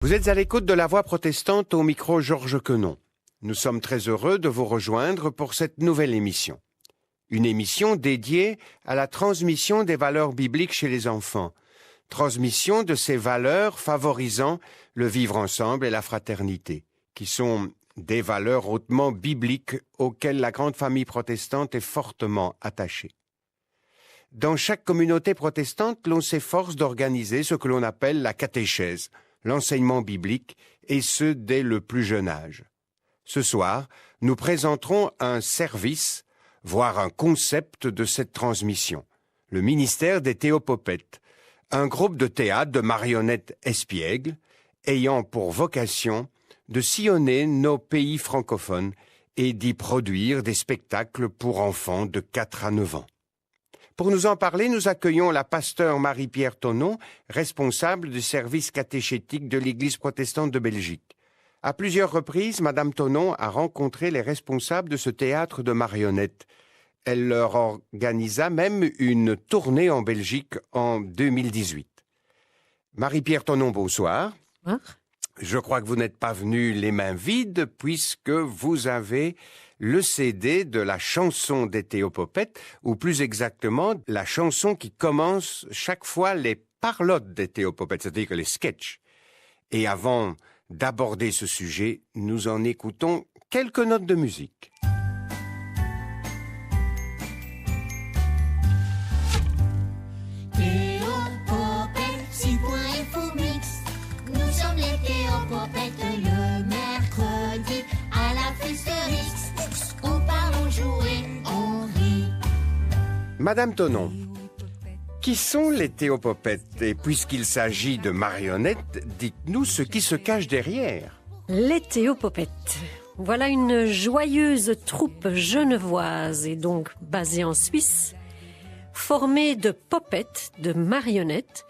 Vous êtes à l'écoute de la Voix protestante au micro Georges Quenon. Nous sommes très heureux de vous rejoindre pour cette nouvelle émission. Une émission dédiée à la transmission des valeurs bibliques chez les enfants. Transmission de ces valeurs favorisant le vivre ensemble et la fraternité, qui sont des valeurs hautement bibliques auxquelles la grande famille protestante est fortement attachée. Dans chaque communauté protestante, l'on s'efforce d'organiser ce que l'on appelle la catéchèse, l'enseignement biblique, et ce dès le plus jeune âge. Ce soir, nous présenterons un service, voire un concept de cette transmission, le ministère des Théopopettes, un groupe de théâtre de marionnettes espiègles, ayant pour vocation de sillonner nos pays francophones et d'y produire des spectacles pour enfants de 4 à 9 ans. Pour nous en parler, nous accueillons la pasteure Marie-Pierre Thonon, responsable du service catéchétique de l'Église protestante de Belgique. À plusieurs reprises, Madame Thonon a rencontré les responsables de ce théâtre de marionnettes. Elle leur organisa même une tournée en Belgique en 2018. Marie-Pierre Thonon, bonsoir. Bonsoir. Je crois que vous n'êtes pas venue les mains vides puisque vous avez le CD de la chanson des Théopopettes, ou plus exactement, la chanson qui commence chaque fois les parlottes des Théopopettes, c'est-à-dire les sketchs. Et avant d'aborder ce sujet, nous en écoutons quelques notes de musique. Théopopettes, 6 points et Fourmix. Nous sommes les Théopopettes le mercredi à la Fistérix. On parle, on joue et on rit. Madame Thonon, qui sont les Théopopettes? Et puisqu'il s'agit de marionnettes, dites-nous ce qui se cache derrière. Les Théopopettes. Voilà une joyeuse troupe genevoise et donc basée en Suisse, formée de popettes, de marionnettes,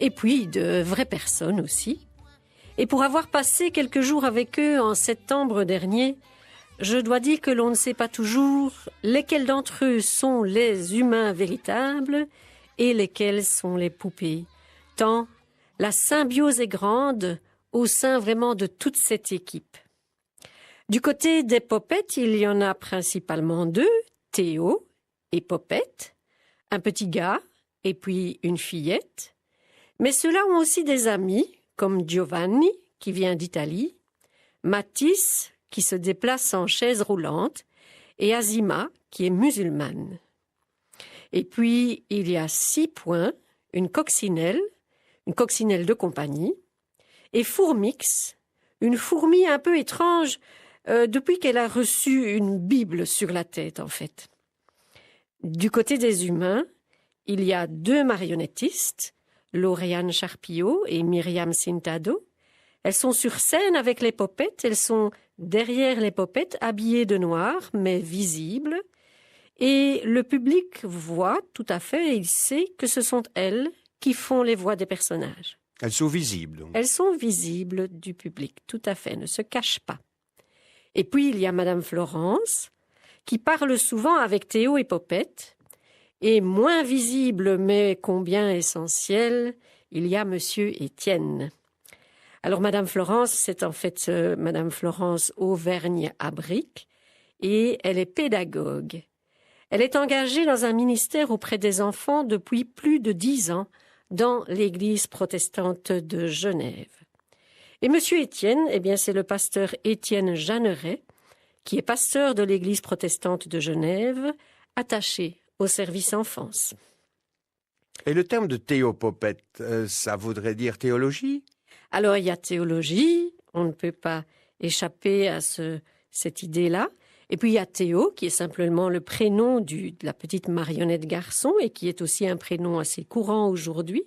et puis de vraies personnes aussi. Et pour avoir passé quelques jours avec eux en septembre dernier, je dois dire que l'on ne sait pas toujours lesquels d'entre eux sont les humains véritables et lesquels sont les poupées. Tant la symbiose est grande au sein vraiment de toute cette équipe. Du côté des popettes, il y en a principalement 2, Théo et Popette, un petit gars et puis une fillette. Mais ceux-là ont aussi des amis, comme Giovanni, qui vient d'Italie, Mathis, qui se déplace en chaise roulante, et Azima, qui est musulmane. Et puis, il y a 6 points, une coccinelle de compagnie, et Fourmix, une fourmi un peu étrange depuis qu'elle a reçu une Bible sur la tête, en fait. Du côté des humains, il y a 2 marionnettistes, Lauriane Charpillot et Myriam Sintado. Elles sont sur scène avec les popettes, elles sont derrière les popettes, habillées de noir, mais visibles. Et le public voit tout à fait, et il sait que ce sont elles qui font les voix des personnages. Elles sont visibles, donc. Elles sont visibles du public, tout à fait, ne se cachent pas. Et puis il y a Madame Florence, qui parle souvent avec Théo et Popette. Et moins visible, mais combien essentiel, il y a Monsieur Étienne. Alors, Madame Florence, c'est en fait Madame Florence Auvergne-Abric, et elle est pédagogue. Elle est engagée dans un ministère auprès des enfants depuis plus de 10 ans dans l'Église protestante de Genève. Et Monsieur Étienne, eh bien, c'est le pasteur Étienne Jeanneret, qui est pasteur de l'Église protestante de Genève, attaché au service enfance. Et le terme de Théopopette, ça voudrait dire théologie? Alors, il y a théologie, on ne peut pas échapper à cette idée-là. Et puis, il y a Théo, qui est simplement le prénom de la petite marionnette garçon et qui est aussi un prénom assez courant aujourd'hui.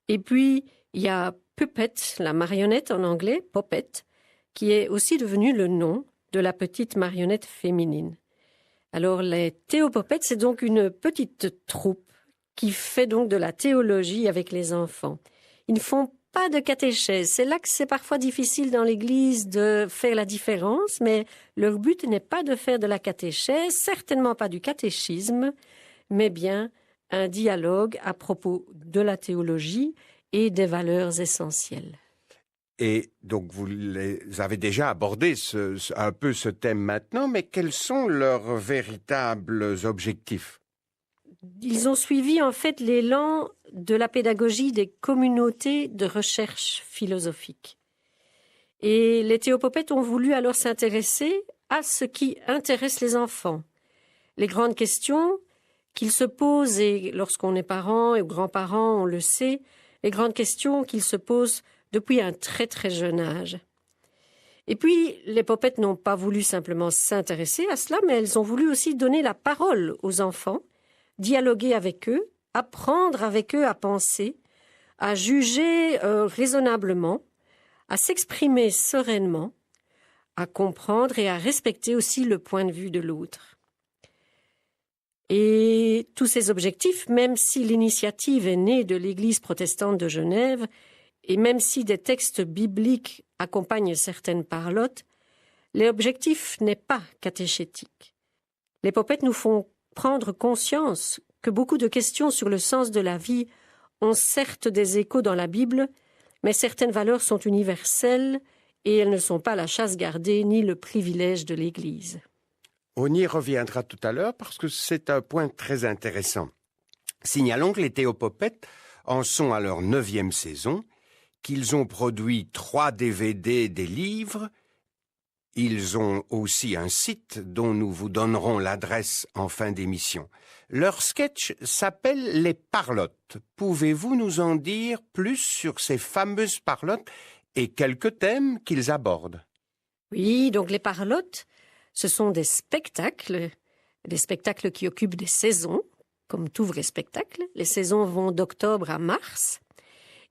Et puis, il y a Puppet, la marionnette en anglais, Popette, qui est aussi devenu le nom de la petite marionnette féminine. Alors, les Théopopettes, c'est donc une petite troupe qui fait donc de la théologie avec les enfants. Ils ne font pas de catéchèse. C'est là que c'est parfois difficile dans l'Église de faire la différence, mais leur but n'est pas de faire de la catéchèse, certainement pas du catéchisme, mais bien un dialogue à propos de la théologie et des valeurs essentielles. Et donc, vous avez déjà abordé un peu ce thème maintenant, mais quels sont leurs véritables objectifs? Ils ont suivi en fait l'élan de la pédagogie des communautés de recherche philosophique. Et les théopopettes ont voulu alors s'intéresser à ce qui intéresse les enfants. Les grandes questions qu'ils se posent, et lorsqu'on est parent et grands-parents, on le sait, les grandes questions qu'ils se posent depuis un très très jeune âge. Et puis, les popettes n'ont pas voulu simplement s'intéresser à cela, mais elles ont voulu aussi donner la parole aux enfants, dialoguer avec eux, apprendre avec eux à penser, à juger raisonnablement, à s'exprimer sereinement, à comprendre et à respecter aussi le point de vue de l'autre. Et tous ces objectifs, même si l'initiative est née de l'Église protestante de Genève, et même si des textes bibliques accompagnent certaines parlottes, l'objectif n'est pas catéchétique. Les popettes nous font prendre conscience que beaucoup de questions sur le sens de la vie ont certes des échos dans la Bible, mais certaines valeurs sont universelles et elles ne sont pas la chasse gardée ni le privilège de l'Église. On y reviendra tout à l'heure parce que c'est un point très intéressant. Signalons que les théopopettes en sont à leur 9e saison, qu'ils ont produit 3 DVD des livres. Ils ont aussi un site dont nous vous donnerons l'adresse en fin d'émission. Leur sketch s'appelle Les Parlottes. Pouvez-vous nous en dire plus sur ces fameuses parlottes et quelques thèmes qu'ils abordent? Oui, donc les parlottes, ce sont des spectacles qui occupent des saisons, comme tout vrai spectacle. Les saisons vont d'octobre à mars.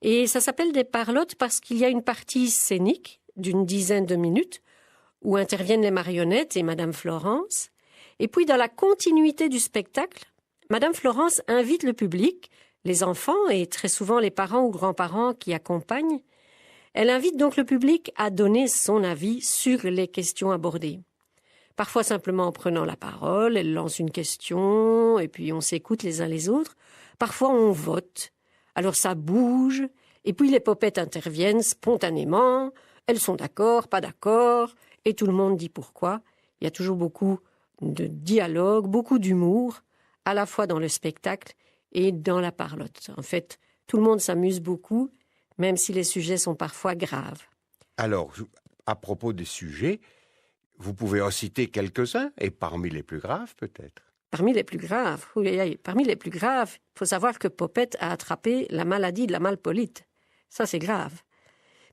Et ça s'appelle des parlottes parce qu'il y a une partie scénique d'une dizaine de minutes où interviennent les marionnettes et Madame Florence. Et puis, dans la continuité du spectacle, Madame Florence invite le public, les enfants et très souvent les parents ou grands-parents qui accompagnent. Elle invite donc le public à donner son avis sur les questions abordées. Parfois simplement en prenant la parole, elle lance une question et puis on s'écoute les uns les autres. Parfois on vote. Alors ça bouge, et puis les popettes interviennent spontanément, elles sont d'accord, pas d'accord, et tout le monde dit pourquoi. Il y a toujours beaucoup de dialogue, beaucoup d'humour, à la fois dans le spectacle et dans la parlotte. En fait, tout le monde s'amuse beaucoup, même si les sujets sont parfois graves. Alors, à propos des sujets, vous pouvez en citer quelques-uns, et parmi les plus graves peut-être. Parmi les plus graves, il faut savoir que Popette a attrapé la maladie de la malpolite. Ça, c'est grave.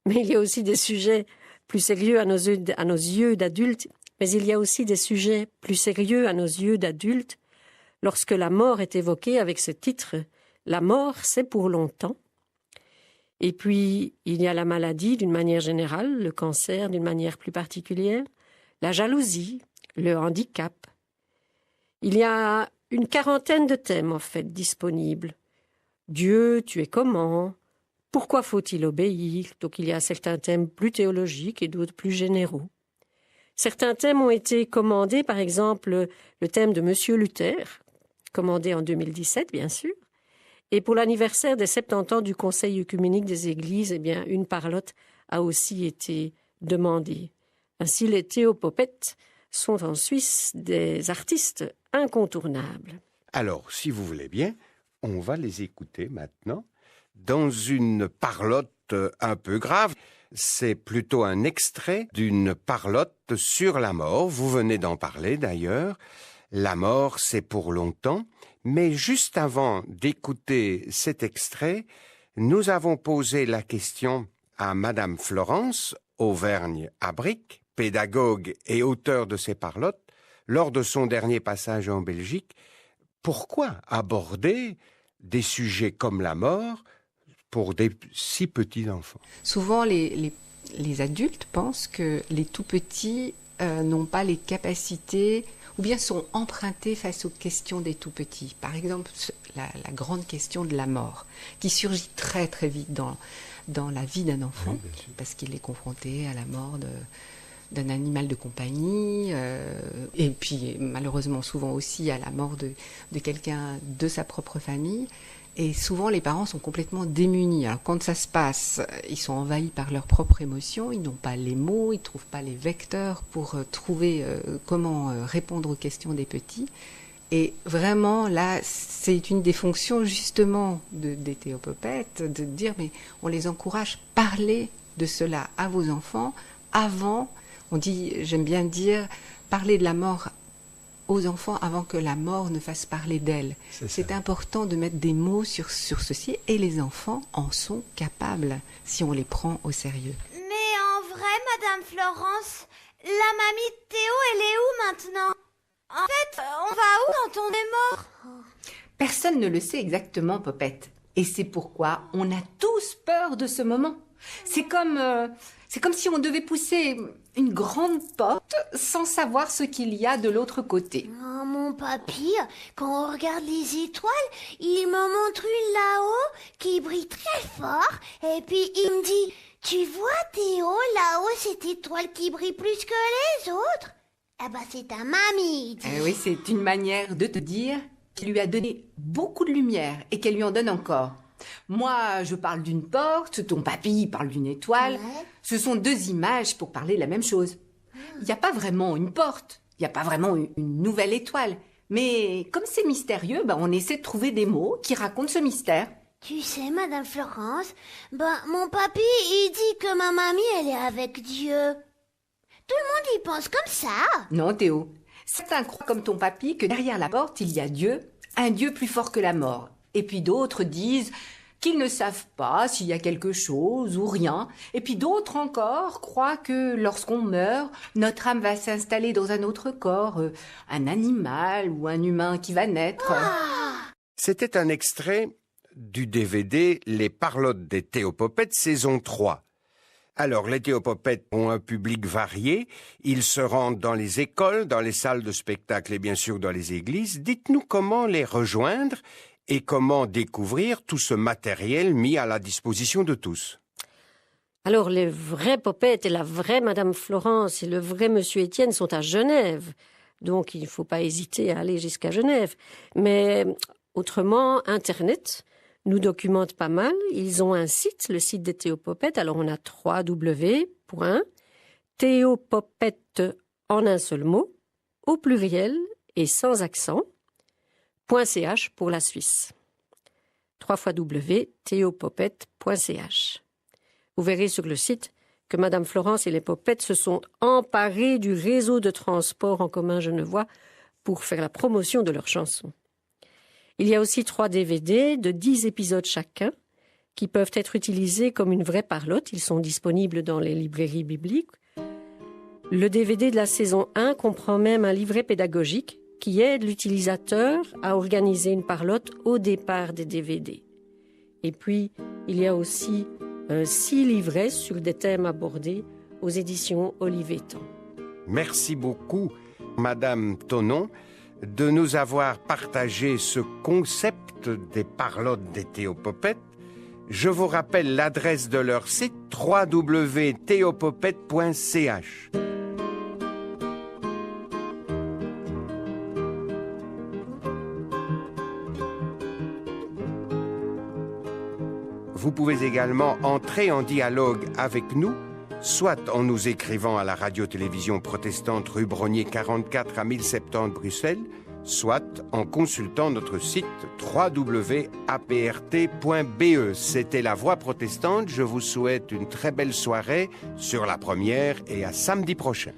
Mais il y a aussi des sujets plus sérieux à nos yeux d'adultes, mais il y a aussi des sujets plus sérieux à nos yeux d'adultes lorsque la mort est évoquée avec ce titre « La mort, c'est pour longtemps ». Et puis, il y a la maladie d'une manière générale, le cancer d'une manière plus particulière, la jalousie, le handicap. Il y a une quarantaine de thèmes, en fait, disponibles. Dieu, tu es comment? Pourquoi faut-il obéir? Donc il y a certains thèmes plus théologiques et d'autres plus généraux. Certains thèmes ont été commandés, par exemple, le thème de Monsieur Luther, commandé en 2017, bien sûr. Et pour l'anniversaire des 70 ans du Conseil œcuménique des Églises, eh bien, une parlotte a aussi été demandée. Ainsi, les théopopettes sont en Suisse des artistes incontournables. Alors, si vous voulez bien, on va les écouter maintenant dans une parlotte un peu grave. C'est plutôt un extrait d'une parlotte sur la mort. Vous venez d'en parler d'ailleurs. La mort, c'est pour longtemps. Mais juste avant d'écouter cet extrait, nous avons posé la question à Madame Florence Auvergne-Abric, pédagogue et auteur de ces parlottes, lors de son dernier passage en Belgique. Pourquoi aborder des sujets comme la mort pour des si petits enfants? Souvent, les adultes pensent que les tout-petits n'ont pas les capacités ou bien sont empruntés face aux questions des tout-petits. Par exemple, la grande question de la mort, qui surgit très très vite dans la vie d'un enfant, oui, parce qu'il est confronté à la mort d'un animal de compagnie, et puis malheureusement souvent aussi à la mort de quelqu'un de sa propre famille. Et souvent, les parents sont complètement démunis. Alors, quand ça se passe, ils sont envahis par leurs propres émotions, ils n'ont pas les mots, ils ne trouvent pas les vecteurs pour trouver comment répondre aux questions des petits. Et vraiment, là, c'est une des fonctions, justement, des théopopettes, de dire, mais on les encourage, parler de cela à vos enfants avant, on dit, j'aime bien dire, parler de la mort aux enfants avant que la mort ne fasse parler d'elle. C'est important de mettre des mots sur ceci et les enfants en sont capables si on les prend au sérieux. Mais en vrai, Madame Florence, la mamie de Théo, elle est où maintenant? En fait, on va où quand on est mort? Personne ne le sait exactement, Popette. Et c'est pourquoi on a tous peur de ce moment. C'est comme si on devait pousser une grande porte sans savoir ce qu'il y a de l'autre côté. Oh, mon papy, quand on regarde les étoiles, il me montre une là-haut qui brille très fort. Et puis il me dit, tu vois Théo, là-haut, cette étoile qui brille plus que les autres? Eh ben c'est ta mamie. Oui, c'est une manière de te dire qu'il lui a donné beaucoup de lumière et qu'elle lui en donne encore. Moi, je parle d'une porte, ton papy parle d'une étoile. Ouais. Ce sont deux images pour parler de la même chose. Il n'y a pas vraiment une porte, il n'y a pas vraiment une nouvelle étoile. Mais comme c'est mystérieux, on essaie de trouver des mots qui racontent ce mystère. Tu sais, Madame Florence, mon papy, il dit que ma mamie, elle est avec Dieu. Tout le monde y pense comme ça. Non, Théo. Certains croient comme ton papy que derrière la porte, il y a Dieu, un Dieu plus fort que la mort. Et puis d'autres disent qu'ils ne savent pas s'il y a quelque chose ou rien. Et puis d'autres encore croient que lorsqu'on meurt, notre âme va s'installer dans un autre corps, un animal ou un humain qui va naître. C'était un extrait du DVD Les Parlottes des Théopopettes, saison 3. Alors, les théopopettes ont un public varié. Ils se rendent dans les écoles, dans les salles de spectacle et bien sûr dans les églises. Dites-nous comment les rejoindre et comment découvrir tout ce matériel mis à la disposition de tous. Alors, les vrais popettes et la vraie Madame Florence et le vrai Monsieur Étienne sont à Genève. Donc, il ne faut pas hésiter à aller jusqu'à Genève. Mais autrement, Internet nous documente pas mal. Ils ont un site, le site des Théopopettes. Alors, on a www.théopopette en un seul mot, au pluriel et sans accent, .ch pour la Suisse. www.théopopette.ch. Vous verrez sur le site que Madame Florence et les Popettes se sont emparés du réseau de transport en commun genevois pour faire la promotion de leurs chansons. Il y a aussi 3 DVD de 10 épisodes chacun qui peuvent être utilisés comme une vraie parlotte. Ils sont disponibles dans les librairies bibliques. Le DVD de la saison 1 comprend même un livret pédagogique qui aide l'utilisateur à organiser une parlotte au départ des DVD. Et puis, il y a aussi 6 livrets sur des thèmes abordés aux éditions Olivetan. Merci beaucoup, Madame Tonon, de nous avoir partagé ce concept des parlottes des Théopopettes. Je vous rappelle l'adresse de leur site www.théopopette.ch. Vous pouvez également entrer en dialogue avec nous, soit en nous écrivant à la radio-télévision protestante rue Brognier 44 à 1070 Bruxelles, soit en consultant notre site www.aprt.be. C'était La Voix protestante. Je vous souhaite une très belle soirée sur la première et à samedi prochain.